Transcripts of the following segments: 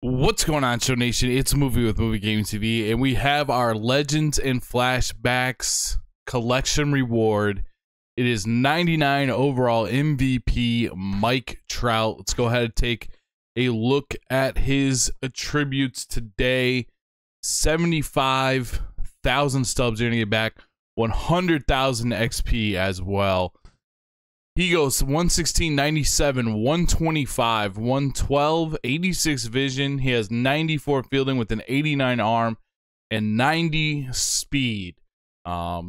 What's going on, Show Nation? It's a movie with Movie Gaming TV, and we have our Legends and Flashbacks collection reward. It is 99 overall MVP Mike Trout. Let's go ahead and take a look at his attributes today. 75,000 stubs. You're going to get back 100,000 XP as well. He goes 116, 97, 125, 112, 86 vision. He has 94 fielding with an 89 arm and 90 speed.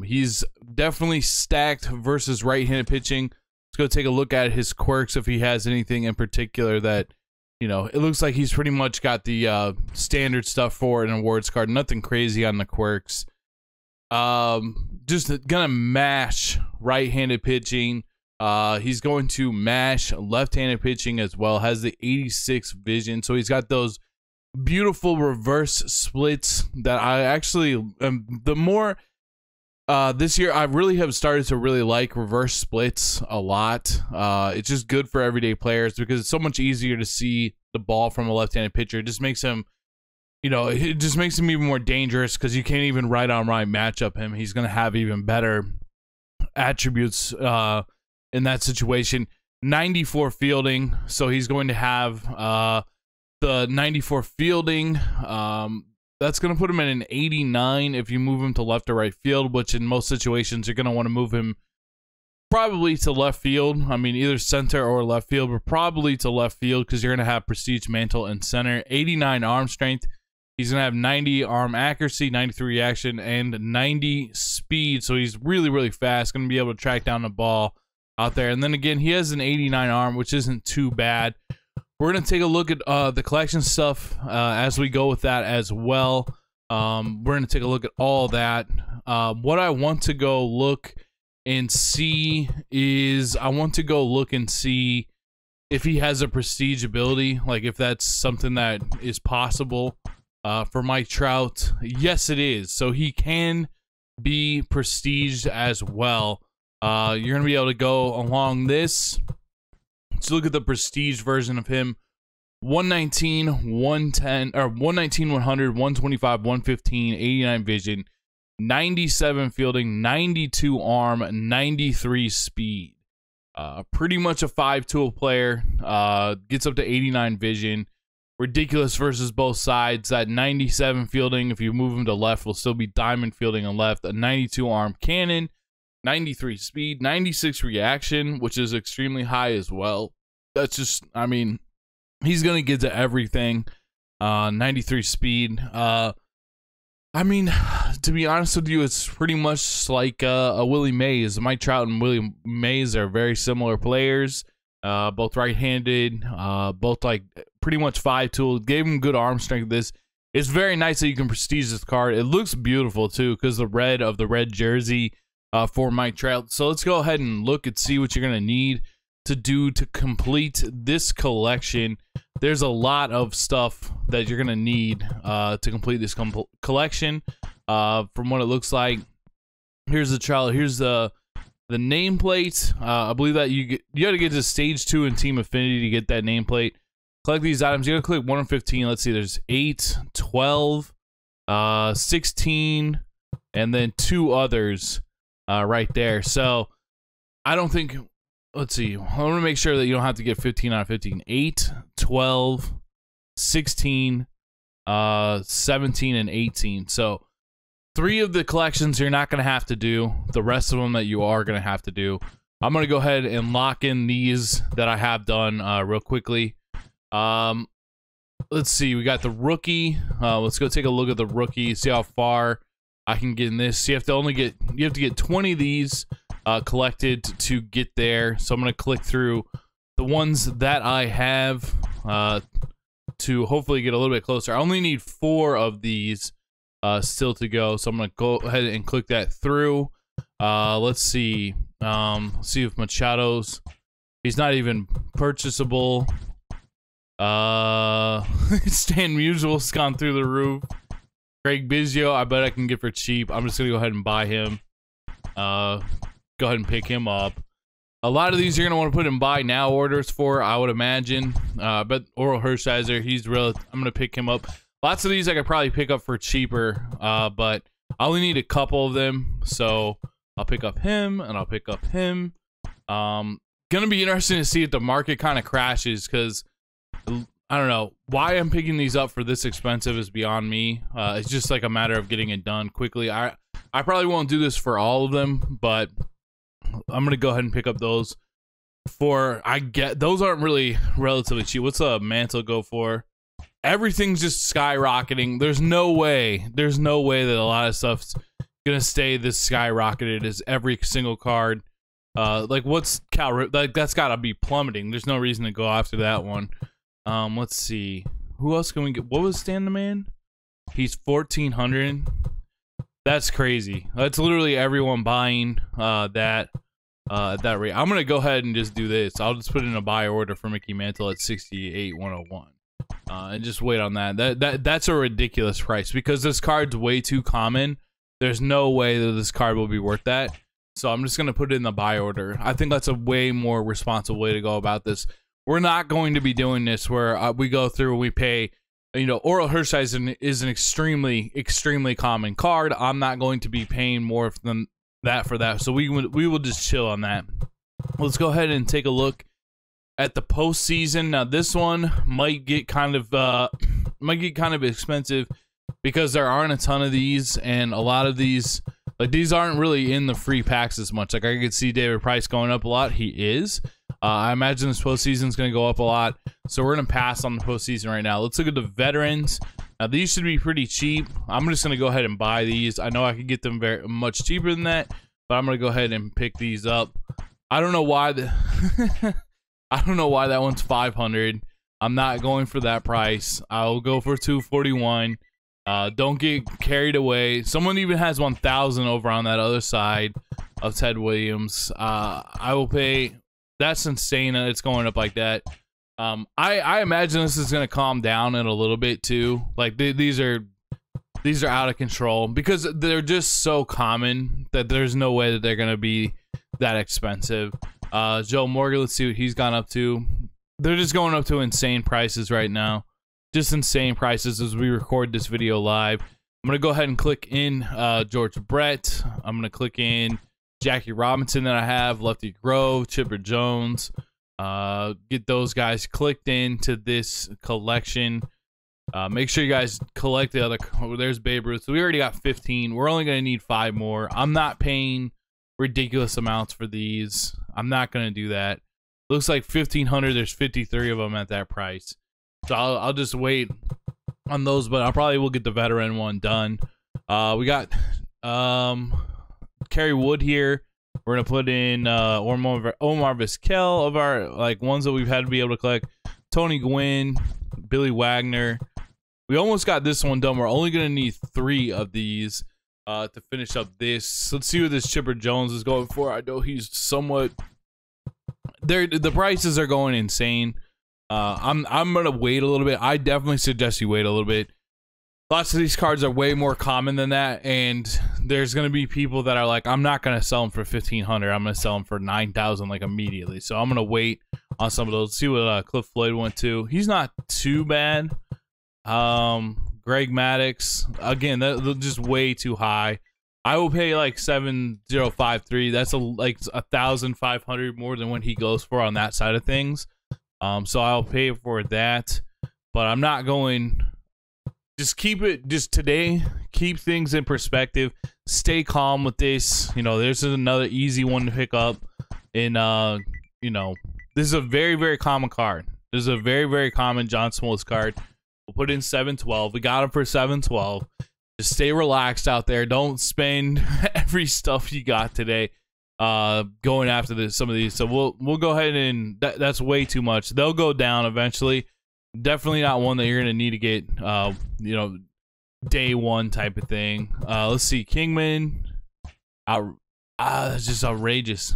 He's definitely stacked versus right-handed pitching. Let's go take a look at his quirks if he has anything in particular that, you know, it looks like he's pretty much got the standard stuff for an awards card. Nothing crazy on the quirks. Just gonna mash right-handed pitching. He's going to mash left-handed pitching as well. Has the 86 vision, so he's got those beautiful reverse splits that I actually the more this year I really have started to really like reverse splits a lot. It's just good for everyday players because it's so much easier to see the ball from a left-handed pitcher. It just makes him, you know, it just makes him even more dangerous because you can't even right-on-right match up him. He's going to have even better attributes in that situation. 94 fielding, so he's going to have the 94 fielding. That's going to put him at an 89 if you move him to left or right field, which in most situations you're going to want to move him probably to left field. I mean, either center or left field, but probably to left field because you're going to have prestige mantle in center. 89 arm strength. He's going to have 90 arm accuracy, 93 reaction, and 90 speed, so he's really, really fast. Going to be able to track down the ball out there. And then again, he has an 89 arm, which isn't too bad. We're going to take a look at the collection stuff as we go with that as well. We're going to take a look at all that. What I want to go look and see is I want to go look and see if he has a prestige ability, like if that's something that is possible for Mike Trout. Yes, it is. So he can be prestiged as well. You're going to be able to go along this. Let's look at the prestige version of him. 119, 110, or 119, 100, 125, 115, 89 vision, 97 fielding, 92 arm, 93 speed. Pretty much a 5-tool player. Gets up to 89 vision. Ridiculous versus both sides. That 97 fielding, if you move him to left, will still be diamond fielding on left. A 92 arm cannon. 93 speed, 96 reaction, which is extremely high as well. That's just, I mean, he's going to get to everything. 93 speed. I mean, to be honest with you, it's pretty much like a Willie Mays. Mike Trout and Willie Mays are very similar players. Both right-handed, both like pretty much 5-tool. Gave him good arm strength. This it's very nice that you can prestige this card. It looks beautiful too because the red of the red jersey. For Mike Trout. So let's go ahead and look and see what you're going to need to do to complete this collection. There's a lot of stuff that you're going to need to complete this collection. From what it looks like, here's the Trout. Here's the nameplate. I believe that you got to get to stage 2 in Team Affinity to get that nameplate. Collect these items. You're going to click 1 of 15. Let's see. There's 8, 12, 16, and then 2 others. Right there. So I don't think, let's see, I want to make sure that you don't have to get 15 out of 15. 8, 12, 16, 17, and 18. So 3 of the collections you're not going to have to do. The rest of them that you are going to have to do. I'm going to go ahead and lock in these that I have done real quickly. Let's see, we got the rookie. Let's go take a look at the rookie, see how far I can get in this. You have to get 20 of these collected to get there. So I'm going to click through the ones that I have to hopefully get a little bit closer. I only need 4 of these still to go. So I'm going to go ahead and click that through. Let's see. See if Machado's, he's not even purchasable. Stan Musial's gone through the roof. Craig Biggio, I bet I can get for cheap. I'm just going to go ahead and buy him. Go ahead and pick him up. A lot of these you're going to want to put in buy now orders for, I would imagine. But Oral Hershiser, he's real. I'm going to pick him up. Lots of these I could probably pick up for cheaper, but I only need a couple of them. So I'll pick up him, and I'll pick up him. Going to be interesting to see if the market kind of crashes, because I don't know. Why I'm picking these up for this expensive is beyond me. It's just like a matter of getting it done quickly. I probably won't do this for all of them, but I'm gonna go ahead and pick up those. Those aren't really relatively cheap. What's a mantle go for? Everything's just skyrocketing. There's no way that a lot of stuff's gonna stay this skyrocketed as every single card. Like what's like that's gotta be plummeting. There's no reason to go after that one. Let's see. Who else can we get? What was Stan the Man? He's 1,400. That's crazy. That's literally everyone buying that at that rate. I'm gonna go ahead and just do this. I'll just put in a buy order for Mickey Mantle at 68,101, and just wait on that. That's a ridiculous price because this card's way too common. There's no way that this card will be worth that. So I'm just gonna put it in the buy order. I think that's a way more responsible way to go about this. We're not going to be doing this where we go through and we pay. You know, Oral Hershiser is an extremely common card. I'm not going to be paying more than that for that. So we will just chill on that. Let's go ahead and take a look at the postseason. Now this one might get kind of expensive because there aren't a ton of these, and a lot of these, like, these aren't really in the free packs as much. Like, I could see David Price going up a lot. He is. I imagine this postseason is going to go up a lot, so we're going to pass on the postseason right now. Let's look at the veterans. Now, these should be pretty cheap. I'm just going to go ahead and buy these. I know I could get them very much cheaper than that, but I'm going to go ahead and pick these up. I don't know why I don't know why that one's 500. I'm not going for that price. I'll go for 241. Don't get carried away. Someone even has 1,000 over on that other side of Ted Williams. I will pay. That's insane that it's going up like that. I imagine this is going to calm down in a little bit too. Like these are out of control because they're just so common that there's no way that they're going to be that expensive. Joe Morgan, let's see what he's gone up to. They're just going up to insane prices right now. Just insane prices as we record this video live. I'm going to go ahead and click in George Brett. I'm going to click in Jackie Robinson that I have, Lefty Grove, Chipper Jones. Get those guys clicked into this collection. Make sure you guys collect the other. Oh, there's Babe Ruth. So we already got 15. We're only going to need 5 more. I'm not paying ridiculous amounts for these. I'm not going to do that. Looks like 1,500. There's 53 of them at that price. So I'll just wait on those, but I probably will get the veteran one done. We got Kerry Wood here. We're gonna put in Omar Vizquel of our like ones that we've had to be able to collect. Tony Gwynn, Billy Wagner. We almost got this one done. We're only gonna need 3 of these to finish up this. Let's see what this Chipper Jones is going for. I know he's somewhat. The prices are going insane. I'm gonna wait a little bit. I definitely suggest you wait a little bit. Lots of these cards are way more common than that, and there's gonna be people that are like, I'm not gonna sell them for 1,500. I'm gonna sell them for 9,000 like immediately. So I'm gonna wait on some of those. See what Cliff Floyd went to. He's not too bad. Greg Maddux, again, they're just way too high. I will pay like 7,053. That's like 1,500 more than what he goes for on that side of things. So I'll pay for that, but I'm not going. Just keep it. Just today, keep things in perspective. Stay calm with this. You know, there's another easy one to pick up. And you know, this is a very, very common card. This is a very, very common John Smoltz card. We'll put in 712. We got him for 712. Just stay relaxed out there. Don't spend every stuff you got today going after some of these. So we'll go ahead and that's way too much. They'll go down eventually. Definitely not one that you're gonna need to get you know, day one type of thing. Let's see, Kingman. That's just outrageous.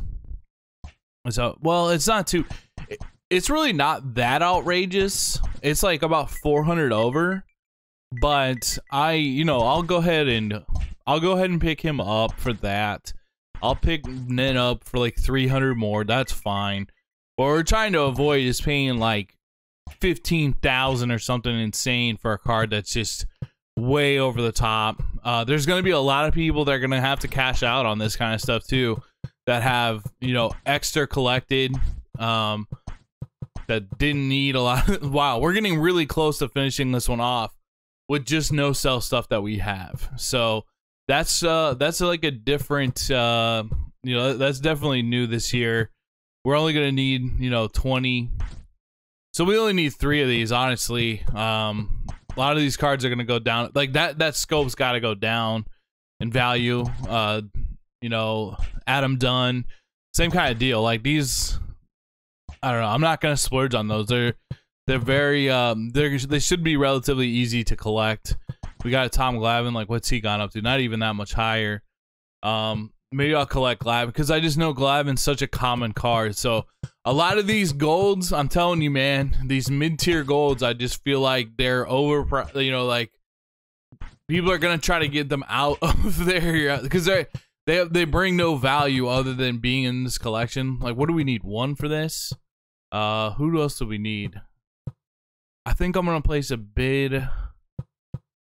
So well, it's not too. It's really not that outrageous. It's like about 400 over. But I'll go ahead and pick him up for that. I'll pick Nen up for like 300 more. That's fine. What we're trying to avoid is paying like 15,000 or something insane for a card that's just way over the top. There's going to be a lot of people that are going to have to cash out on this kind of stuff too, that have, you know, extra collected, that didn't need a lot. Wow, we're getting really close to finishing this one off with just no sell stuff that we have. So that's like a different, you know, that's definitely new this year. We're only going to need, you know, 20. So we only need 3 of these, honestly. A lot of these cards are going to go down. Like that scope's got to go down in value. You know, Adam Dunn, same kind of deal. Like these, I don't know. I'm not going to splurge on those. They're very, they should be relatively easy to collect. We got Tom Glavine. Like, what's he gone up to? Not even that much higher. Maybe I'll collect Glavine because I just know Glavine's such a common card. So a lot of these golds, I'm telling you, man, these mid-tier golds, I just feel like they're over. You know, like people are gonna try to get them out of there because they bring no value other than being in this collection. Like, what do we need? 1 for this? Who else do we need? I think I'm gonna place a bid.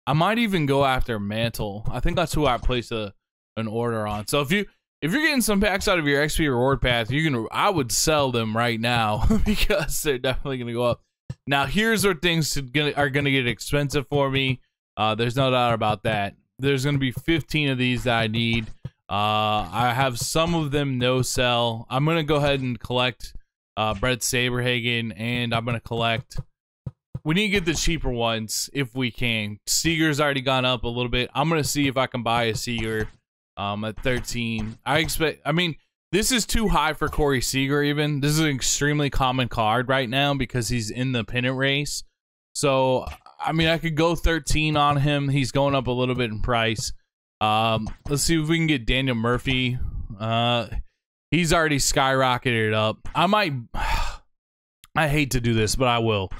I might even go after Mantle. I think that's who I place an order on. So if you're getting some packs out of your XP reward path, I would sell them right now because they're definitely gonna go up. Now here's where things are gonna get expensive for me. There's no doubt about that. There's gonna be 15 of these that I need. I have some of them no sell. I'm gonna go ahead and collect Brett Saberhagen, and I'm gonna collect. We need to get the cheaper ones if we can. Seager's already gone up a little bit. I'm gonna see if I can buy a Seager at 13. I mean, this is too high for Corey Seager even. This is an extremely common card right now because he's in the pennant race. So, I mean, I could go 13 on him. He's going up a little bit in price. Let's see if we can get Daniel Murphy. He's already skyrocketed up. I hate to do this, but I will.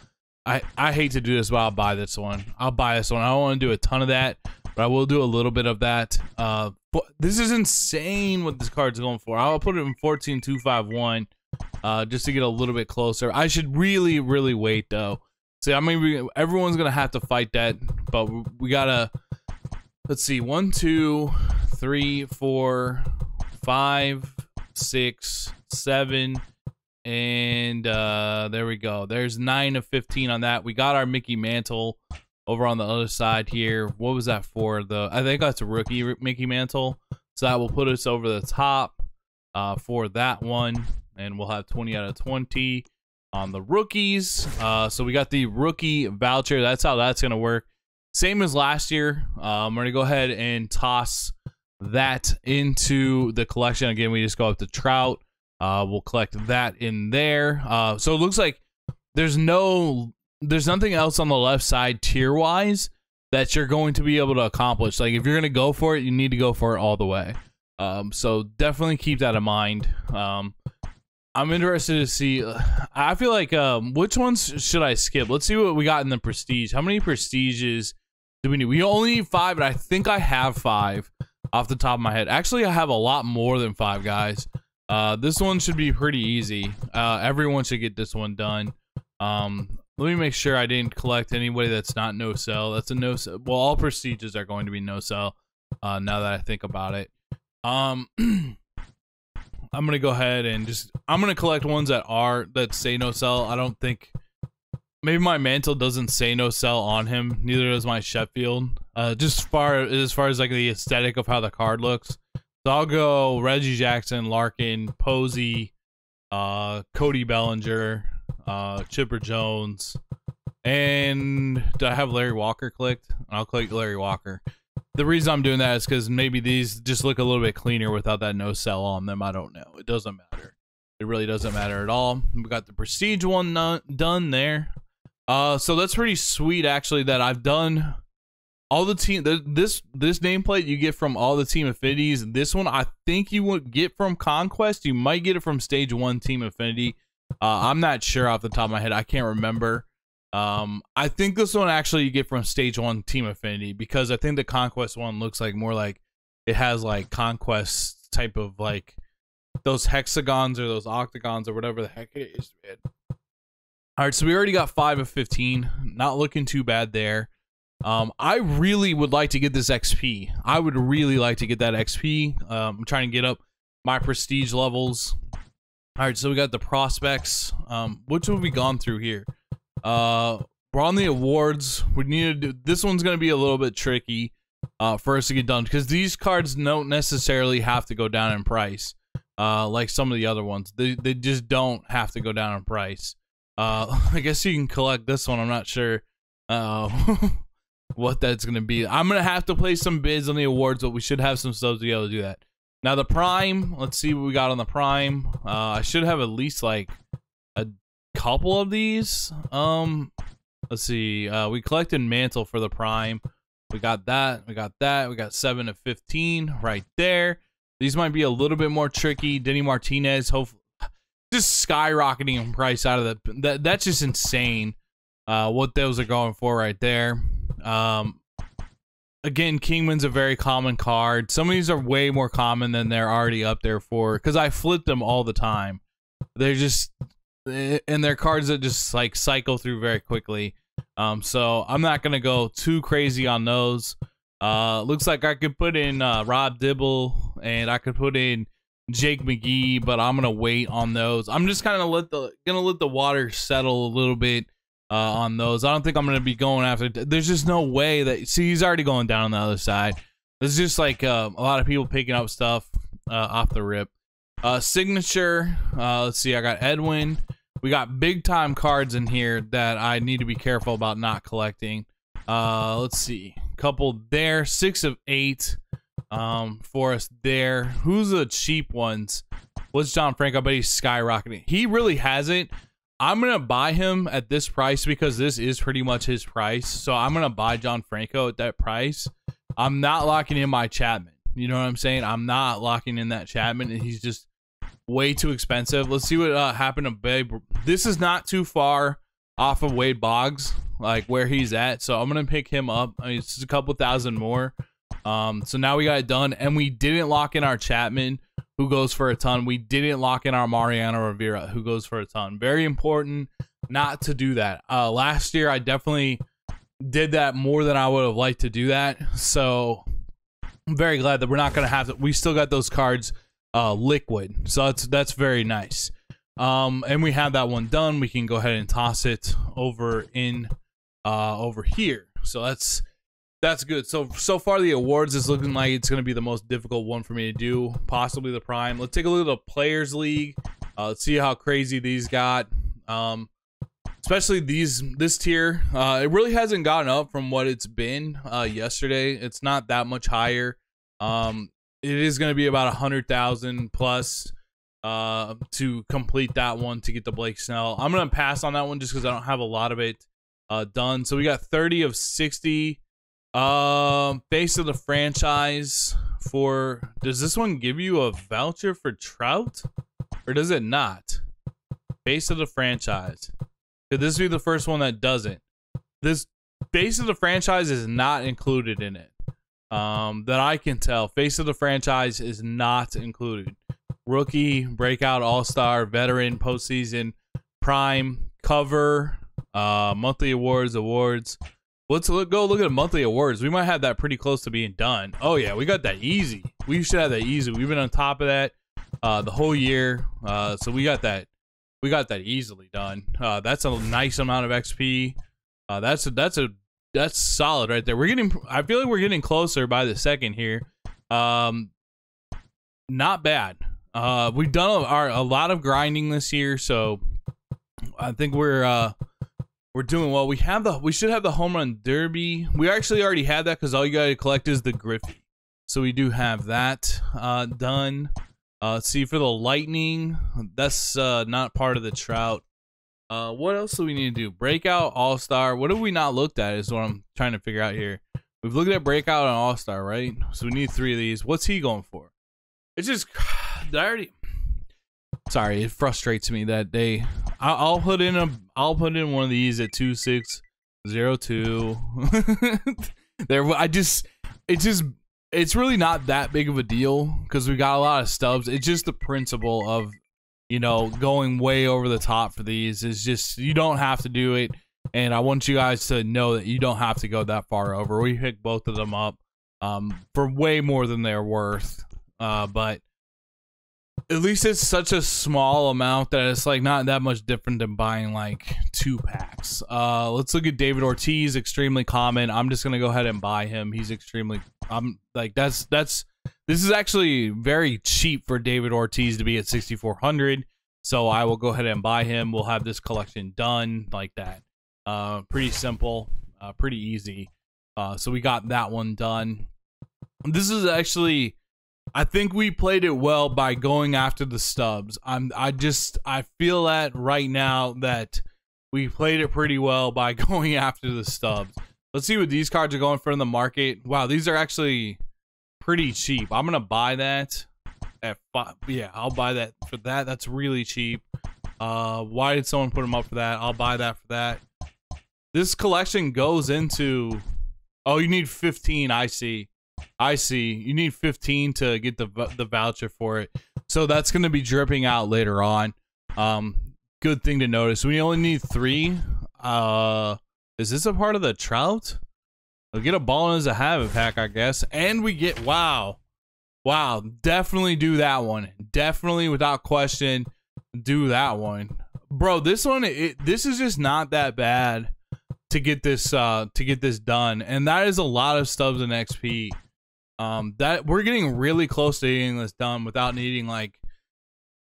I hate to do this, but I'll buy this one. I'll buy this one. I don't want to do a ton of that, but I will do a little bit of that. But this is insane what this card's going for. I'll put it in 14,251 just to get a little bit closer. I should really, really wait though. See, I mean, everyone's gonna have to fight that, but we gotta. Let's see, 1, 2, 3, 4, 5, 6, 7, and there we go. There's 9 of 15 on that. We got our Mickey Mantle over on the other side here. What was that for? I think that's a rookie Mickey Mantle. So that will put us over the top for that one, and we'll have 20 out of 20 on the rookies. So we got the rookie voucher. That's how that's gonna work. Same as last year. I'm gonna go ahead and toss that into the collection. Again, we just go up to Trout. We'll collect that in there. So it looks like there's nothing else on the left side tier wise that you're going to be able to accomplish. Like if you're gonna go for it, you need to go for it all the way. So definitely keep that in mind. I'm interested to see. I feel like which ones should I skip? Let's see what we got in the prestige. How many prestiges do we need? We only need 5, but I think I have 5 off the top of my head. Actually, I have a lot more than 5, guys. This one should be pretty easy. Everyone should get this one done. Let me make sure I didn't collect anybody that's not no sell. That's a no sell. Well, all prestiges are going to be no sell. Now that I think about it. I'm gonna go ahead and I'm gonna collect ones that say no sell. I don't think maybe my Mantle doesn't say no sell on him. Neither does my Sheffield. Just as far as like the aesthetic of how the card looks. So I'll go Reggie Jackson, Larkin, Posey, Cody Bellinger, Chipper Jones, and do I have Larry Walker clicked? I'll click Larry Walker. The reason I'm doing that is because maybe these just look a little bit cleaner without that no sell on them. I don't know. It doesn't matter. It really doesn't matter at all. We got the prestige one done there. So that's pretty sweet actually that I've done all the team. This nameplate you get from all the team affinities. This one I think you would get from Conquest. You might get it from Stage 1 Team Affinity. I'm not sure off the top of my head. I can't remember. I think this one actually you get from Stage 1 Team Affinity because I think the Conquest one looks like more like it has like Conquest type of like those hexagons or those octagons or whatever the heck it is, man. All right, so we already got 5 of 15. Not looking too bad there. I really would like to get this XP. I would really like to get that XP. I'm trying to get up my prestige levels. All right, so we got the prospects. Which have we gone through here? We're on the awards. We need to do, this one's going to be a little bit tricky for us to get done because these cards don't necessarily have to go down in price like some of the other ones. They just don't have to go down in price. I guess you can collect this one. I'm not sure what that's going to be. I'm going to have to place some bids on the awards, but we should have some subs to be able to do that. Now the prime, let's see what we got on the prime. I should have at least like a couple of these. Let's see. We collected mantle for the prime. We got that. We got that. We got 7 of 15 right there. These might be a little bit more tricky. Denny Martinez, hopefully, just skyrocketing in price out of that's just insane. What those are going for right there. Again, Kingman's a very common card. Some of these are way more common than they're already up there for, because I flip them all the time. They're just, and they're cards that just like cycle through very quickly. So I'm not gonna go too crazy on those. Looks like I could put in Rob Dibble and I could put in Jake McGee, but I'm gonna wait on those. I'm just kind of gonna let the water settle a little bit on those. I don't think I'm gonna be going after. There's just no way that. See, he's already going down on the other side. There's just like a lot of people picking up stuff off the rip. Signature. Let's see. I got Edwin. We got big time cards in here that I need to be careful about not collecting. Let's see. Couple there. 6 of 8. For us there. Who's the cheap ones? What's John Franco? I bet he's skyrocketing. He really hasn't. I'm gonna buy him at this price because this is pretty much his price. So I'm gonna buy John Franco at that price. I'm not locking in my Chapman. You know what I'm saying? I'm not locking in that Chapman, and he's just way too expensive. Let's see what happened to Babe. This is not too far off of Wade Boggs, like where he's at. So I'm gonna pick him up. I mean, it's just a couple thousand more. So now we got it done, and we didn't lock in our Chapman, who goes for a ton. We didn't lock in our Mariano Rivera, who goes for a ton. Very important not to do that. Last year, I definitely did that more than I would have liked to do that. So I'm very glad that we're not going to have to. We still got those cards liquid. So that's very nice. And we have that one done. We can go ahead and toss it over in over here. So that's good. So far the awards is looking like it's going to be the most difficult one for me to do, possibly the prime. Let's take a look at the Players League. Let's see how crazy these got. Especially this tier. It really hasn't gotten up from what it's been yesterday. It's not that much higher. It is going to be about 100,000 plus to complete that one to get the Blake Snell. I'm going to pass on that one just because I don't have a lot of it done. So we got 30 of 60. Face of the franchise for. Does this one give you a voucher for Trout, or does it not? Face of the franchise. Could this be the first one that doesn't? This face of the franchise is not included in it. That I can tell. Face of the franchise is not included. Rookie, breakout, all-star, veteran, postseason, prime, cover, monthly awards. Let's go look at monthly awards. We might have that pretty close to being done. Oh yeah, we got that easy. We should have that easy. We've been on top of that the whole year. So we got that easily done. That's a nice amount of XP. That's solid right there. I feel like we're getting closer by the second here. Not bad. We've done a lot of grinding this year, so I think we're doing well. We should have the home run derby. We actually already had that because all you gotta collect is the Griffey. So we do have that done. Let's see for the Lightning. That's not part of the Trout. What else do we need to do? Breakout, All-Star. What have we not looked at is what I'm trying to figure out here. We've looked at Breakout and All-Star, right? So we need 3 of these. What's he going for? It's just sorry, it frustrates me that they. I'll put in one of these at 2602. There, it just it's really not that big of a deal because we got a lot of stubs. It's just the principle of, you know, going way over the top for these. Is just, you don't have to do it. And I want you guys to know that you don't have to go that far over. We picked both of them up for way more than they're worth. But at least it's such a small amount that it's like not that much different than buying like 2 packs. Let's look at David Ortiz, extremely common. I'm just gonna go ahead and buy him. He's extremely, I'm like, this is actually very cheap for David Ortiz to be at 6,400. So I will go ahead and buy him. We'll have this collection done like that. Pretty simple, pretty easy. So we got that one done. This is actually, I think we played it well by going after the stubs. I feel that right now that we played it pretty well by going after the stubs. Let's see what these cards are going for in the market. Wow, these are actually pretty cheap. I'm gonna buy that at 5. Yeah, I'll buy that for that. That's really cheap. Why did someone put them up for that? I'll buy that for that. This collection goes into, oh, you need 15. I see. You need 15 to get the voucher for it. So that's going to be dripping out later on. Good thing to notice. We only need 3. Is this a part of the Trout? We'll get a ball as a habit pack, I guess. And we get, wow. Definitely do that one. Definitely, without question, do that one. Bro, this one, this is just not that bad to get this done. And that is a lot of stubs in XP. That we're getting really close to getting this done without needing like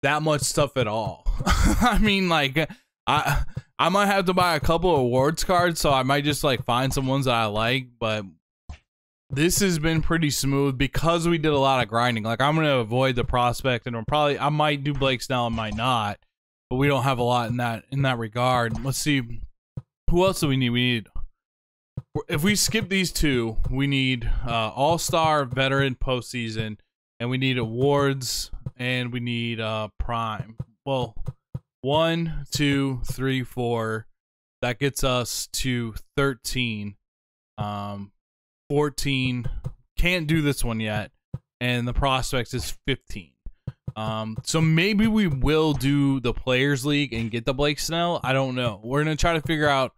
that much stuff at all. I mean, like I might have to buy a couple of awards cards, so I might just like find some ones that I like, but this has been pretty smooth because we did a lot of grinding. Like I'm gonna avoid the prospect, and I might do Blake Snell and might not, but we don't have a lot in that regard. Let's see, who else do we need? We need, if we skip these 2, we need all-star, veteran, postseason, and we need awards, and we need prime. Well, 1, 2, 3, 4. That gets us to 13. 14. Can't do this one yet, and the prospects is 15. So maybe we will do the Players League and get the Blake Snell. I don't know. We're gonna try to figure out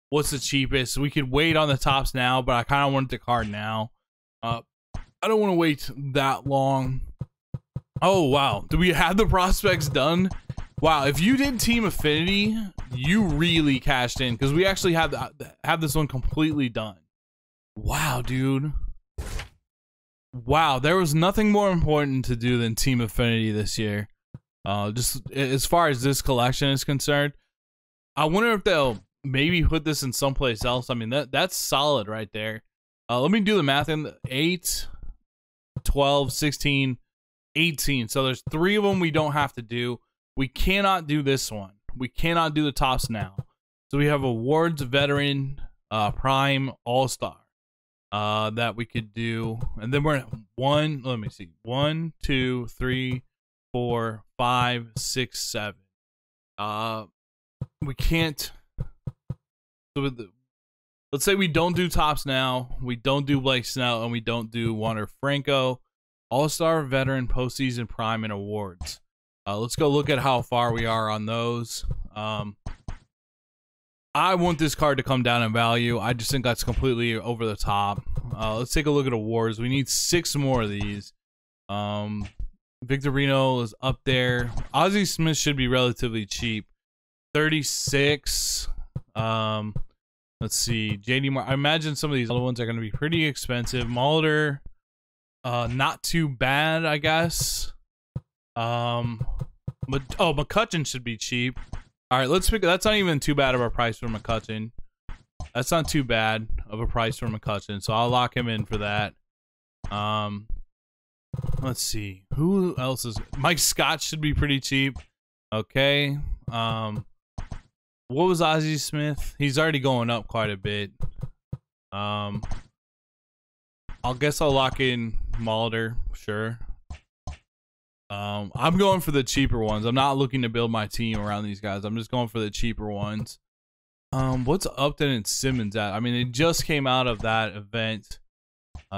what's the cheapest. We could wait on the tops now, but I kind of want the card now. I don't want to wait that long. Oh, wow. Do we have the prospects done? Wow, if you did Team Affinity, you really cashed in because we actually have this one completely done. Wow, dude. Wow, there was nothing more important to do than Team Affinity this year. Just as far as this collection is concerned. I wonder if they'll maybe put this in someplace else. I mean, that's solid right there. Let me do the math. In 8, 12, 16, 18. So there's 3 of them we don't have to do. We cannot do this one. We cannot do the tops now. So we have awards, veteran, prime, all-star that we could do. And then we're at 1, let me see. 1, 2, 3, 4, 5, 6, 7. We can't. So let's say we don't do tops now. We don't do Blake Snell, and we don't do Wander Franco. All-star, veteran, postseason, prime, and awards. Let's go look at how far we are on those. I want this card to come down in value. I just think that's completely over the top. Let's take a look at awards. We need 6 more of these. Victorino is up there. Ozzie Smith should be relatively cheap. 36. Let's see. JD Mar, I imagine some of these other ones are going to be pretty expensive. Molitor, not too bad, I guess. But oh, McCutcheon should be cheap. All right, let's pick. That's not even too bad of a price for McCutcheon. That's not too bad of a price for McCutcheon, so I'll lock him in for that. Let's see. Who else is? Mike Scott should be pretty cheap. Okay. What was Ozzie Smith? He's already going up quite a bit. I'll guess I'll lock in Molitor. Sure. I'm going for the cheaper ones. I'm not looking to build my team around these guys. I'm just going for the cheaper ones. What's Upton and Simmons at? I mean, they just came out of that event.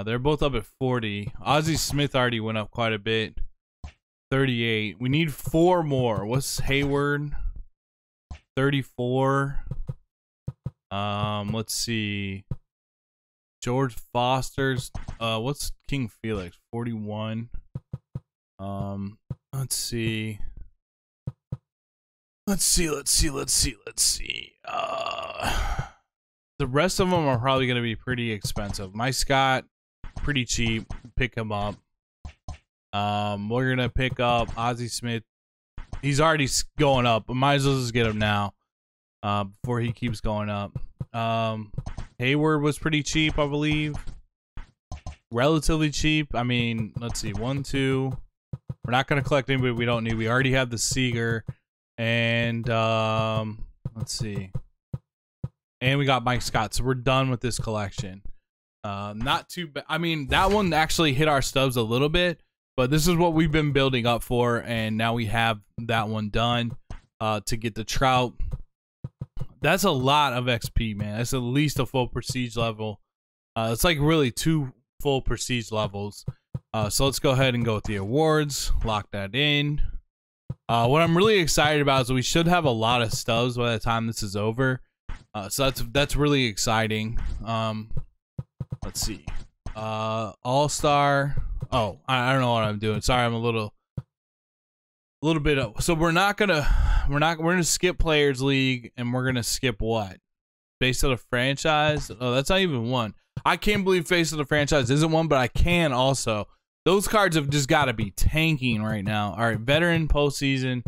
They're both up at 40. Ozzie Smith already went up quite a bit. 38. We need 4 more. What's Hayward? 34. Let's see. George Foster's what's King Felix? 41. Let's see. The rest of them are probably going to be pretty expensive. My Scott, pretty cheap. Pick him up. We're going to pick up Ozzie Smith. He's already going up, but might as well just get him now before he keeps going up. Hayward was pretty cheap, I believe. Relatively cheap. I mean, let's see. 1, 2. We're not going to collect anybody we don't need. We already have the Seager. And let's see. And we got Mike Scott. So we're done with this collection. Not too bad. I mean, that one actually hit our stubs a little bit. But this is what we've been building up for. And now we have that one done to get the Trout. That's a lot of XP, man. That's at least a full prestige level. It's like really 2 full prestige levels. So let's go ahead and go with the awards. Lock that in. What I'm really excited about is we should have a lot of stubs by the time this is over. So that's really exciting. Let's see. All-Star. Oh, I don't know what I'm doing. Sorry, I'm a little bit of, so we're gonna skip Players League, and we're gonna skip what? Face of the Franchise? Oh, that's not even one. I can't believe Face of the Franchise isn't one, but I can also. Those cards have just got to be tanking right now. All right, Veteran, Postseason,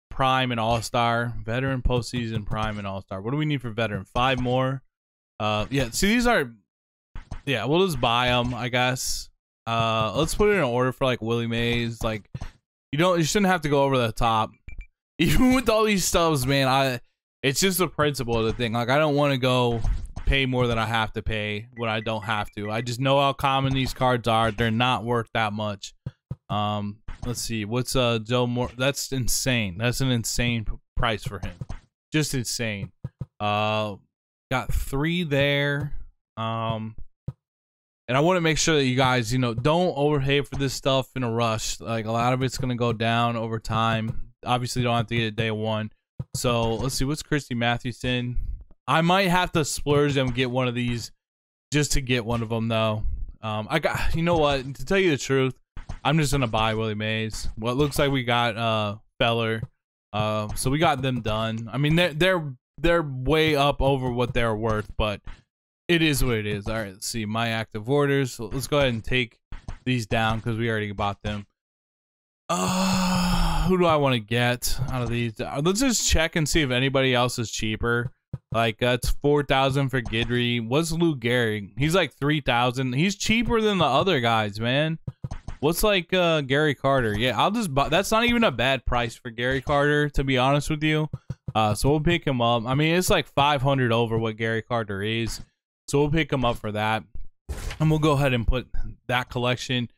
Prime, and All-Star. Veteran, Postseason, Prime, and All-Star. What do we need for Veteran? 5 more. Yeah, see, these are, yeah, we'll just buy them, I guess. Let's put it in order for like Willie Mays. Like, you shouldn't have to go over the top. Even with all these stubs, man, it's just the principle of the thing. Like, I don't want to go pay more than I have to pay when I don't have to. I just know how common these cards are. They're not worth that much. Let's see. What's Joe Moore? That's insane. That's an insane price for him. Just insane. Got 3 there. And I want to make sure that you guys, don't overpay for this stuff in a rush. Like, a lot of it's going to go down over time. Obviously, you don't have to get it day 1. So, let's see. What's Christy Mathewson? I might have to splurge and get one of these just to get one of them, though. You know what? To tell you the truth, I'm just going to buy Willie Mays. Well, it looks like we got Feller. So, we got them done. I mean, they're way up over what they're worth, but it is what it is. All right, let's see. My active orders. So let's go ahead and take these down because we already bought them. Who do I want to get out of these? Let's just check and see if anybody else is cheaper. Like, that's 4,000 for Guidry. What's Lou Gehrig? He's like 3,000. He's cheaper than the other guys, man. What's like Gary Carter? Yeah, I'll just buy. That's not even a bad price for Gary Carter, to be honest with you. So we'll pick him up. I mean, it's like 500 over what Gary Carter is. So we'll pick him up for that. And we'll go ahead and put that collection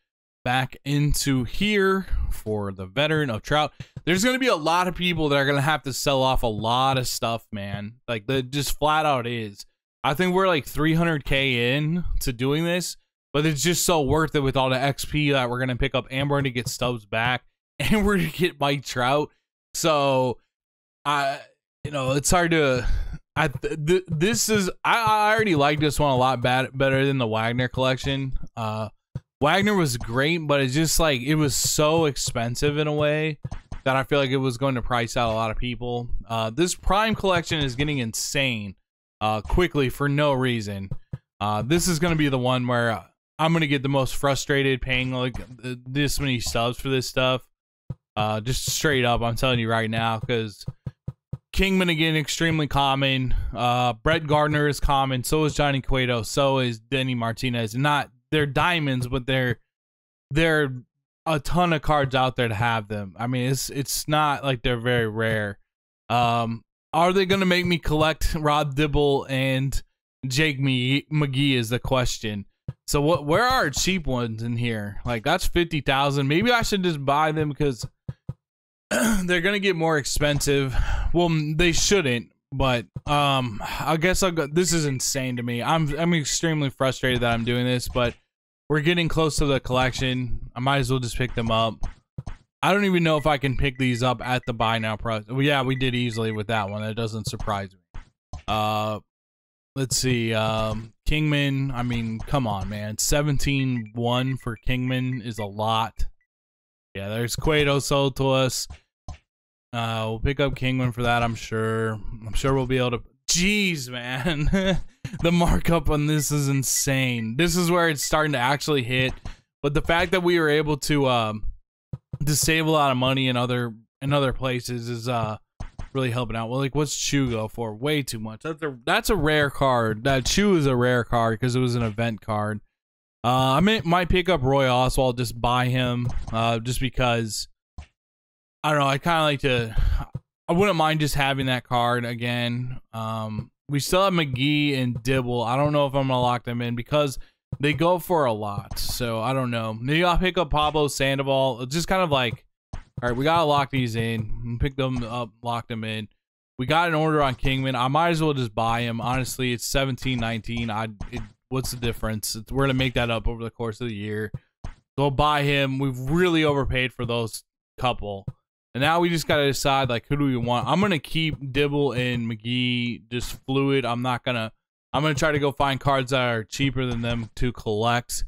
back into here for the Veteran of Trout. There's going to be a lot of people that are going to have to sell off a lot of stuff, man. Like, that just flat out is. I think we're like 300K in to doing this, but it's just so worth it with all the XP that we're going to pick up, and we're going to get Stubbs back, and we're going to get Mike Trout. So, it's hard to... I already like this one a lot better than the Wagner collection. Wagner was great, but it's just like, it was so expensive in a way that I feel like it was going to price out a lot of people. This Prime collection is getting insane quickly for no reason. This is going to be the one where I'm going to get the most frustrated paying like this many subs for this stuff. Just straight up, I'm telling you right now, because Kingman again, extremely common. Brett Gardner is common. So is Johnny Cueto. So is Denny Martinez. They're diamonds, but they're a ton of cards out there to have them. I mean, it's not like they're very rare. Are they gonna make me collect Rob Dibble and Jake McGee is the question. So where are cheap ones in here? Like, that's 50,000. Maybe I should just buy them because they're gonna get more expensive. Well, they shouldn't, but I guess I'll go. This is insane to me. I'm extremely frustrated that I'm doing this, but we're getting close to the collection. I might as well just pick them up. I don't even know if I can pick these up at the buy now price. Well, yeah, we did easily with that one. That doesn't surprise me. Let's see. Kingman. I mean, come on, man. 17-1 for Kingman is a lot. Yeah, there's Cueto sold to us. We'll pick up Kingman for that, I'm sure. I'm sure we'll be able to... Jeez, man. The markup on this is insane. This is where it's starting to actually hit. But the fact that we were able to save a lot of money in other places is really helping out. Well, like, what's Chu go for? Way too much. That's a rare card. That Chu is a rare card because it was an event card. I might pick up Roy Oswalt, just buy him, just because... I don't know. I kind of like to. I wouldn't mind just having that card again. We still have McGee and Dibble. I don't know if I'm gonna lock them in because they go for a lot. So I don't know. Maybe I'll pick up Pablo Sandoval. It's just kind of like, all right, we gotta lock these in. Pick them up, lock them in. We got an order on Kingman. I might as well just buy him. Honestly, it's 17-19. What's the difference? We're gonna make that up over the course of the year. So we'll buy him. We've really overpaid for those couple. And now we just got to decide, like, who do we want? I'm going to keep Dibble and McGee just fluid. I'm going to try to go find cards that are cheaper than them to collect.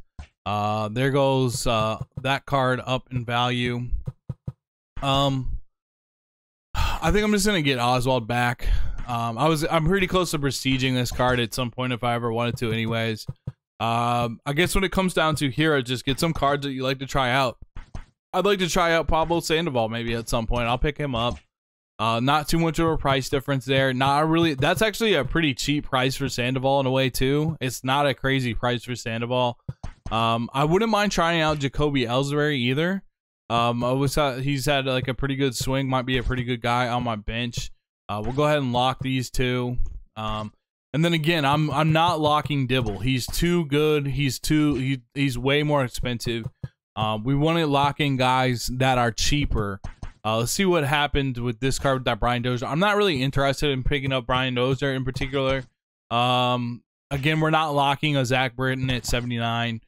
There goes that card up in value. I think I'm just going to get Oswald back. I'm pretty close to prestiging this card at some point if I ever wanted to anyways. I guess when it comes down to here, just get some cards that you like to try out. I'd like to try out Pablo Sandoval maybe at some point. I'll pick him up. Not too much of a price difference there. Not really. That's actually a pretty cheap price for Sandoval in a way too. It's not a crazy price for Sandoval. I wouldn't mind trying out Jacoby Ellsbury either. He's had like a pretty good swing. Might be a pretty good guy on my bench. We'll go ahead and lock these two. And then again, I'm not locking Dibble. He's too good. He's way more expensive. We want to lock in guys that are cheaper. Let's see what happened with this card with that Brian Dozier. I'm not really interested in picking up Brian Dozier in particular. Again, we're not locking a Zach Britton at 79.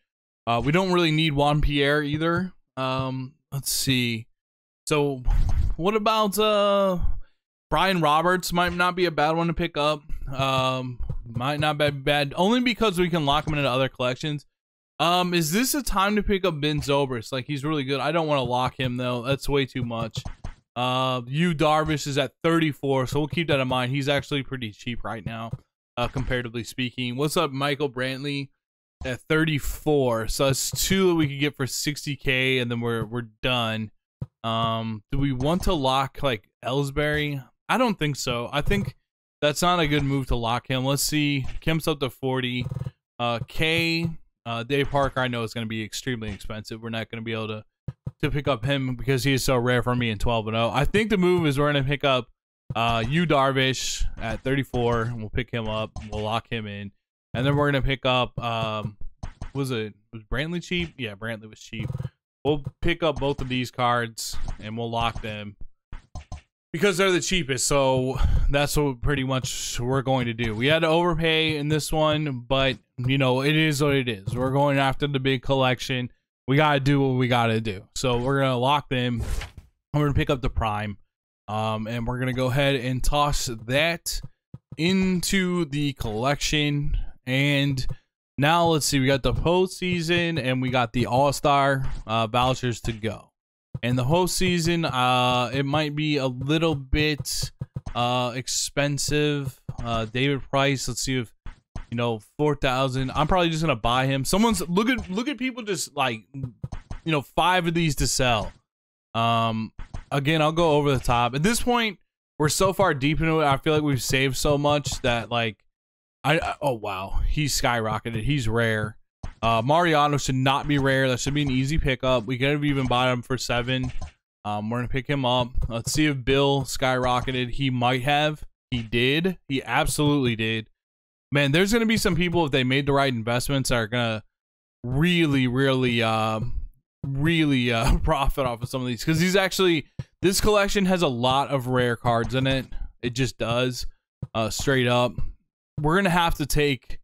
We don't really need Juan Pierre either. Let's see. So what about Brian Roberts? Might not be a bad one to pick up. Might not be bad only because we can lock him into other collections. Is this a time to pick up Ben Zobrist? Like, he's really good. I don't want to lock him though. That's way too much. Darvish is at 34, so we'll keep that in mind. He's actually pretty cheap right now, comparatively speaking. What's up, Michael Brantley at 34? So that's two that we could get for 60K, and then we're done. Do we want to lock like Ellsbury? I don't think so. I think that's not a good move to lock him. Let's see. Kim's up to 40. Dave Parker, I know is going to be extremely expensive. We're not going to be able to pick up him because he is so rare for me in 12-0. I think the move is we're going to pick up Darvish at 34. And we'll pick him up. We'll lock him in. And then we're going to pick up, was Brantley cheap? Yeah, Brantley was cheap. We'll pick up both of these cards and we'll lock them because they're the cheapest. So that's what pretty much we're going to do. We had to overpay in this one, but you know, it is what it is. We're going after the big collection. We got to do what we got to do. So we're going to lock them. We're going to pick up the prime. And we're going to go ahead and toss that into the collection. And now let's see. We got the postseason and we got the All-Star vouchers to go. And the postseason, it might be a little bit expensive. David Price, let's see if, you know, 4,000. I'm probably just gonna buy him. Someone's look at people just like, you know, 5 of these to sell. Again, I'll go over the top. At this point, we're so far deep into it. I feel like we've saved so much that like, oh wow, he's skyrocketed. He's rare. Mariano should not be rare. That should be an easy pickup. We could have even bought him for 7. We're gonna pick him up. Let's see if Bill skyrocketed. He might have. He did. He absolutely did. Man, there's gonna be some people, if they made the right investments, are gonna really profit off of some of these, because he's actually, this collection has a lot of rare cards in it. It just does. Straight up, we're gonna have to take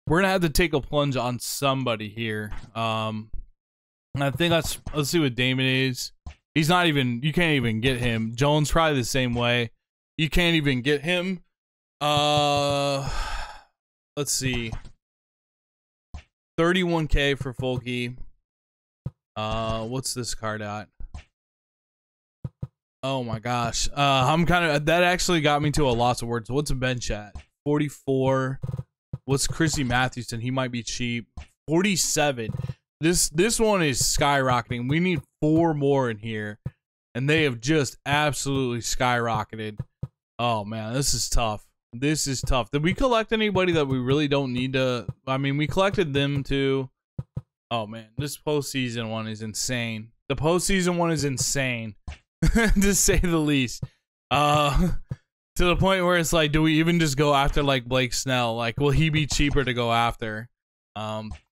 we're gonna have to take a plunge on somebody here. And I think let's see what Damon is. He's not even, you can't even get him. Jones probably the same way. You can't even get him. Let's see. 31K for Folky. What's this card at? Oh my gosh. I'm kind of, that actually got me to a loss of words. What's a bench at? 44. What's Chrissy Mathewson? He might be cheap. 47. This one is skyrocketing. We need 4 more in here, and they have just absolutely skyrocketed. Oh man, this is tough. This is tough. Did we collect anybody that we really don't need to? I mean, we collected them too. Oh man, this postseason one is insane. The postseason one is insane, to say the least. To the point where it's like, do we even just go after like Blake Snell? Like, will he be cheaper to go after?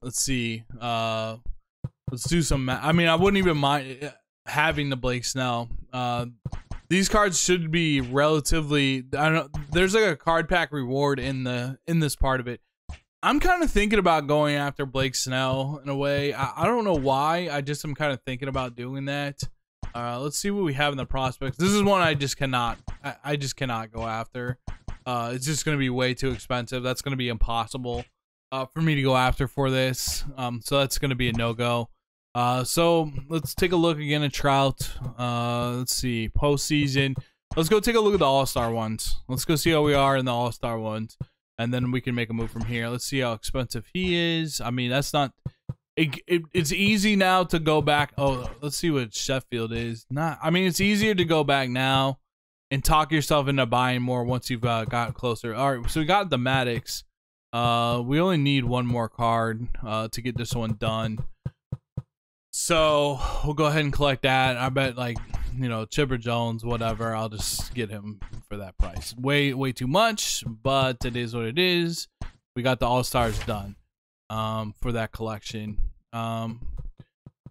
Let's see. Let's do some. I mean, I wouldn't even mind having the Blake Snell. These cards should be relatively. I don't know. There's like a card pack reward in this part of it. I'm kind of thinking about going after Blake Snell in a way. I don't know why. I just am kind of thinking about doing that. Let's see what we have in the prospects. This is one I just cannot. I just cannot go after. It's just going to be way too expensive. That's going to be impossible for me to go after for this. So that's going to be a no-go. So let's take a look again at Trout. Let's see, postseason. Let's go take a look at the All-Star ones. Let's go see how we are in the All-Star ones, and then we can make a move from here. Let's see how expensive he is. I mean, that's not. It's easy now to go back. Oh, let's see what Sheffield is. I mean, it's easier to go back now and talk yourself into buying more once you've got closer. All right, so we got the Maddox. We only need 1 more card to get this one done. So we'll go ahead and collect that. I bet, like, you know, Chipper Jones, whatever. I'll just get him for that price. Way too much, but it is what it is. We got the All-Stars done for that collection.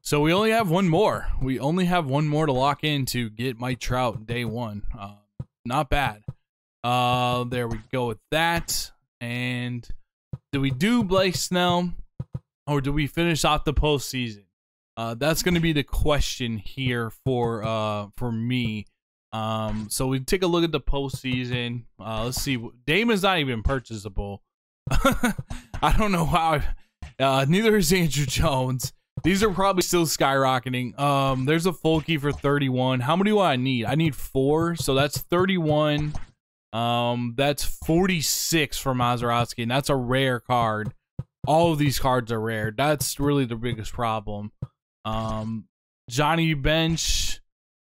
So we only have 1 more. We only have 1 more to lock in to get Mike Trout day 1. Not bad. There we go with that. And do we do Blake Snell, or do we finish off the postseason? That's going to be the question here for me. So we take a look at the postseason. Let's see. Damon's not even purchasable. I don't know how. Neither is Andrew Jones. These are probably still skyrocketing. There's a Folky for 31. How many do I need? I need 4. So that's 31. That's 46 for Mazeroski, and that's a rare card. All of these cards are rare. That's really the biggest problem. Johnny Bench,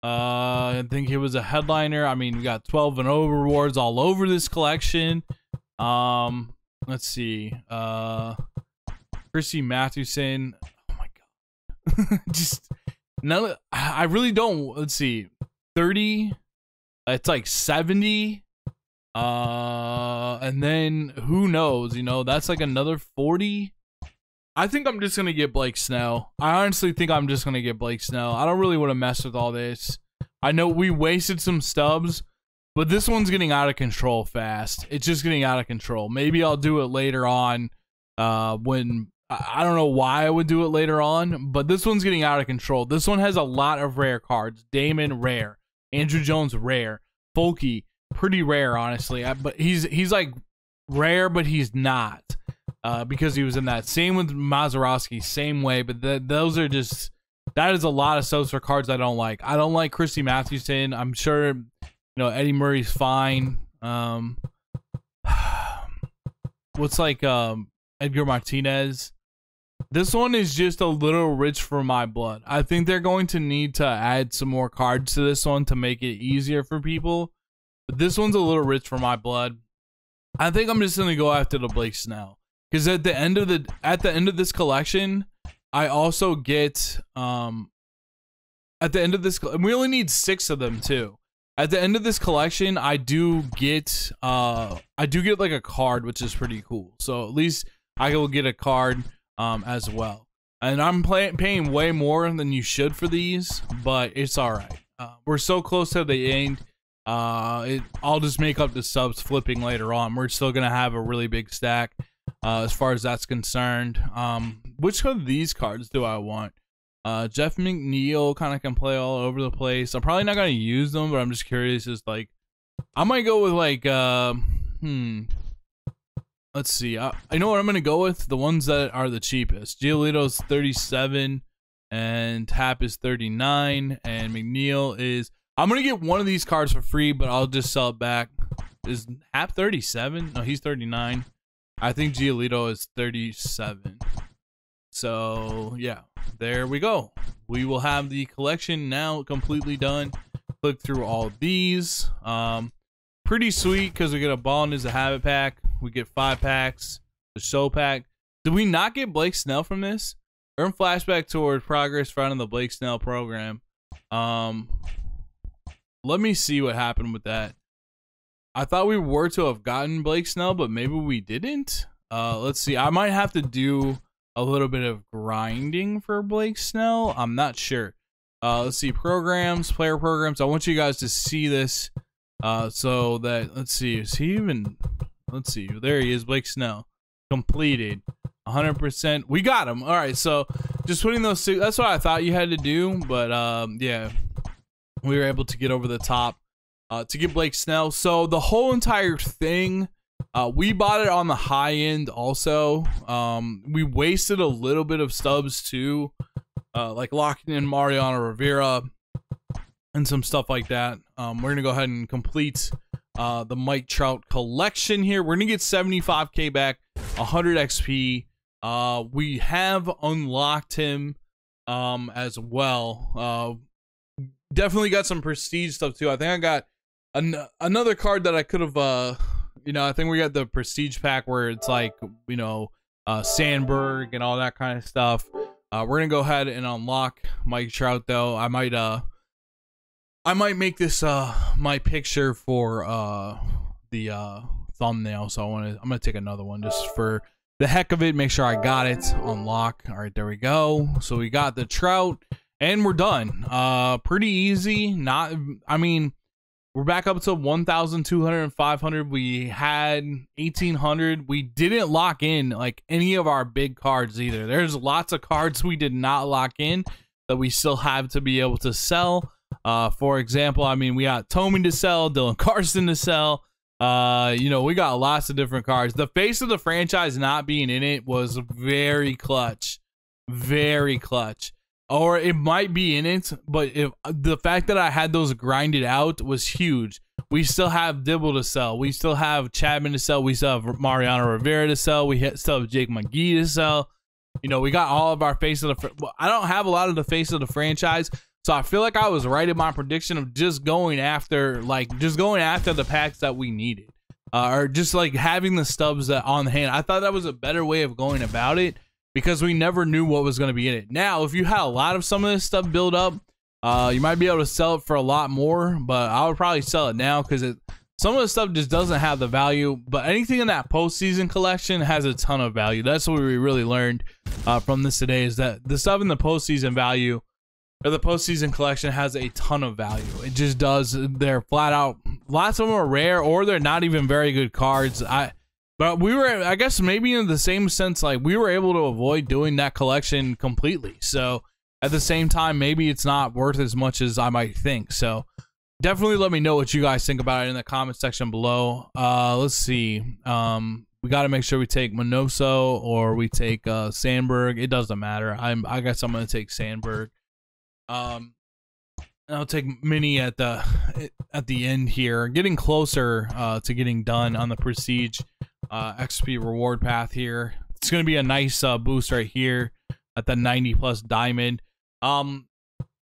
I think he was a headliner. I mean, we got 12 and over rewards all over this collection. Let's see. Chrissy Mathewson. Oh my god. Just none. I really don't. Let's see. 30. It's like 70. And then who knows? You know, that's like another 40. I think I'm just gonna get Blake Snell. I honestly think I'm just gonna get Blake Snell. I don't really want to mess with all this. I know we wasted some stubs, but this one's getting out of control fast. It's just getting out of control. Maybe I'll do it later on. When I don't know why I would do it later on, but this one's getting out of control. This one has a lot of rare cards. Damon rare, Andrew Jones rare, Folky pretty rare honestly. But he's like rare, but he's not. Because he was in that. Same with Mazeroski, same way. But those are just, that is a lot of subs for cards I don't like. I don't like Chrissy Mathewson. I'm sure, you know, Eddie Murray's fine. What's like Edgar Martinez? This one is just a little rich for my blood. I think they're going to need to add some more cards to this one to make it easier for people. But this one's a little rich for my blood. I think I'm just gonna go after the Blake Snell. Because at the end of this collection, I also get at the end of this, we only need 6 of them too. At the end of this collection, I do get like a card, which is pretty cool. So at least I will get a card as well. And I'm paying way more than you should for these, but it's all right. We're so close to the end. I'll just make up the subs flipping later on. We're still gonna have a really big stack. as far as that's concerned. Which of these cards do I want? Jeff McNeil kind of can play all over the place. I'm probably not going to use them, but I'm just curious. Is like, I might go with like, let's see. I know what I'm going to go with. The ones that are the cheapest. Giolito's 37 and Hap is 39 and McNeil is, I'm going to get one of these cards for free, but I'll just sell it back. Is Hap 37? No, he's 39. I think Giolito is 37. So, yeah, there we go. We will have the collection now completely done. Click through all these. Pretty sweet because we get a Ball and Is a Habit pack. We get 5 packs. The show pack. Did we not get Blake Snell from this? Earn flashback toward progress found in the Blake Snell program. Let me see what happened with that. I thought we were to have gotten Blake Snell, but maybe we didn't. Let's see. I might have to do a little bit of grinding for Blake Snell. I'm not sure. Let's see. Programs, player programs. I want you guys to see this. So that, let's see. Is he even, let's see. There he is, Blake Snell. Completed. 100%. We got him. All right. So just putting those two, that's what I thought you had to do. But yeah, we were able to get over the top to get Blake Snell. So the whole entire thing, we bought it on the high end also. We wasted a little bit of stubs too, like locking in Mariano Rivera and some stuff like that. We're going to go ahead and complete the Mike Trout collection here. We're going to get 75K back, 100 XP. We have unlocked him as well. Definitely got some prestige stuff too. I think I got another card that I could have, you know, I think we got the prestige pack where it's like, you know, Sandberg and all that kind of stuff. We're going to go ahead and unlock Mike Trout though. I might make this my picture for the thumbnail, so I'm gonna take another one just for the heck of it. Make sure I got it. Unlock. All right, there we go. So we got the Trout and we're done. Pretty easy. Not, I mean, we're back up to 1,200 and 500. We had 1,800. We didn't lock in like any of our big cards either. There's lots of cards we did not lock in that we still have to be able to sell. For example, I mean, we got Tomey to sell, Dylan Carson to sell. You know, we got lots of different cards. The face of the franchise not being in it was very clutch. Very clutch. Or it might be in it, but if the fact that I had those grinded out was huge. We still have Dibble to sell. We still have Chapman to sell. We still have Mariano Rivera to sell. We still have Jake McGee to sell. You know, we got all of our face of the. I don't have a lot of the face of the franchise, so I feel like I was right in my prediction of just going after the packs that we needed, or just like having the stubs that on hand. I thought that was a better way of going about it, because we never knew what was going to be in it. Now, if you had a lot of some of this stuff build up, you might be able to sell it for a lot more, but I would probably sell it now because some of the stuff just doesn't have the value. But anything in that postseason collection has a ton of value. That's what we really learned from this today, is that the stuff in the postseason value, or the postseason collection, has a ton of value. It just does. They're flat out, lots of them are rare, or they're not even very good cards. But we were, I guess, maybe in the same sense, like we were able to avoid doing that collection completely. So at the same time, maybe it's not worth as much as I might think. So definitely let me know what you guys think about it in the comment section below. Let's see. We got to make sure we take Minoso or we take Sandberg. It doesn't matter. I guess I'm going to take Sandberg. I'll take Mini at the end here. Getting closer to getting done on the Prestige XP reward path here. It's going to be a nice boost right here at the 90 plus diamond.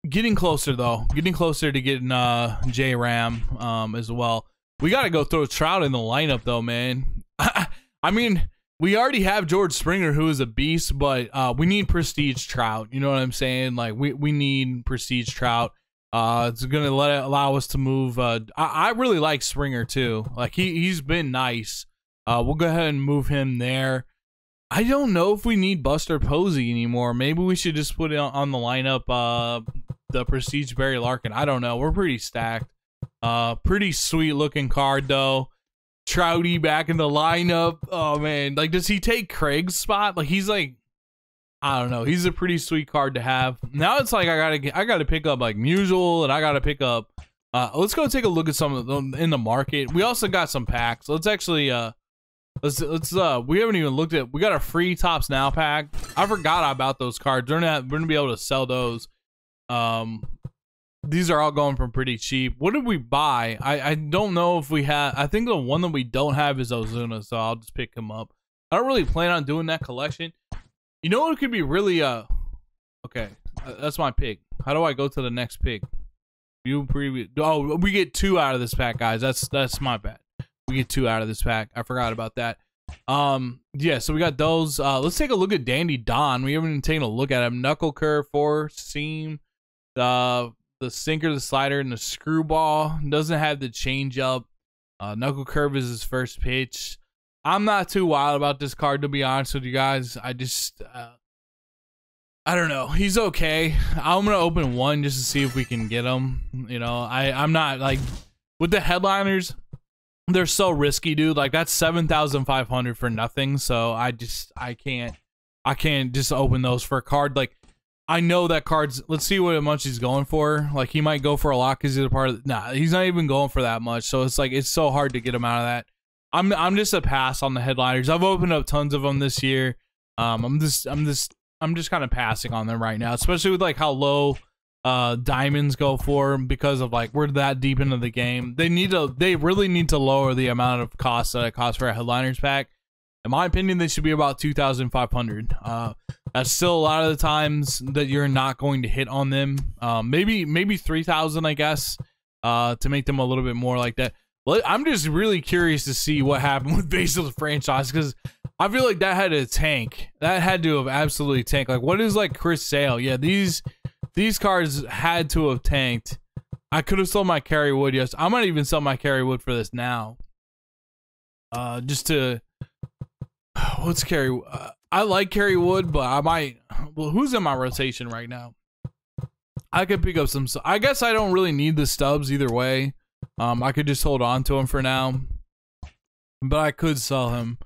Getting closer though. Getting closer to getting J-Ram as well. We got to go throw Trout in the lineup though, man. I mean, we already have George Springer, who is a beast, but we need Prestige Trout. You know what I'm saying? Like we need Prestige Trout. It's gonna allow us to move. I really like Springer too. Like he's been nice. We'll go ahead and move him there. I don't know if we need Buster Posey anymore. Maybe we should just put it on the lineup. The Prestige Barry Larkin. I don't know. We're pretty stacked. Pretty sweet looking card though. Trouty back in the lineup. Oh man, like, does he take Craig's spot? Like, he's like, I don't know. He's a pretty sweet card to have. Now it's like I gotta pick up like Musial, and I gotta pick up. Let's go take a look at some of them in the market. We also got some packs. Let's actually let's we haven't even looked at. We got a free Tops Now pack. I forgot about those cards. We're gonna be able to sell those. These are all going for pretty cheap. What did we buy? I don't know if we have. I think the one that we don't have is Ozuna, so I'll just pick him up. I don't really plan on doing that collection. You know what could be really okay, that's my pick. How do I go to the next pick? You preview. Oh, we get 2 out of this pack, guys. That's my bad. We get 2 out of this pack. I forgot about that. Yeah, so we got those. Let's take a look at Dandy Don. We haven't even taken a look at him. Knuckle curve, 4 seam, the sinker, the slider, and the screwball. Doesn't have the change up. Knuckle curve is his first pitch. I'm not too wild about this card, to be honest with you guys. I just, I don't know. He's okay. I'm going to open 1 just to see if we can get him. You know, I'm not, like, with the headliners, they're so risky, dude. Like, that's 7,500 for nothing. So I can't just open those for a card. Like, I know that card's, let's see what much he's going for. Like, he might go for a lot because he's a part of, nah, he's not even going for that much. So it's like, it's so hard to get him out of that. I'm just a pass on the headliners. I've opened up tons of them this year. I'm just kind of passing on them right now, especially with like how low diamonds go for, because of like we're that deep into the game. They really need to lower the amount of cost that it costs for a headliners pack. In my opinion, they should be about 2,500. That's still a lot of the times that you're not going to hit on them. Maybe 3,000, I guess, to make them a little bit more like that. I'm just really curious to see what happened with Base of the Franchise, because I feel like that had to tank. That had to have absolutely tanked. Like, what is like Chris Sale? Yeah, these cards had to have tanked. I could have sold my Kerry Wood. Yes, I might even sell my Kerry Wood for this now. Just to what's Kerry? I like Kerry Wood, but I might. Well, who's in my rotation right now? I could pick up some. I guess I don't really need the stubs either way. I could just hold on to him for now, but I could sell him.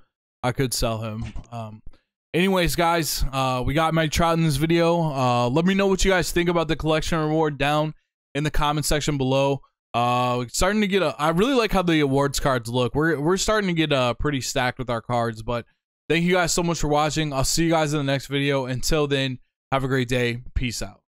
Anyways, guys, we got my Trout in this video. Let me know what you guys think about the collection reward down in the comment section below. Starting to get I really like how the awards cards look. We're starting to get pretty stacked with our cards. But thank you guys so much for watching. I'll see you guys in the next video. Until then, have a great day. Peace out.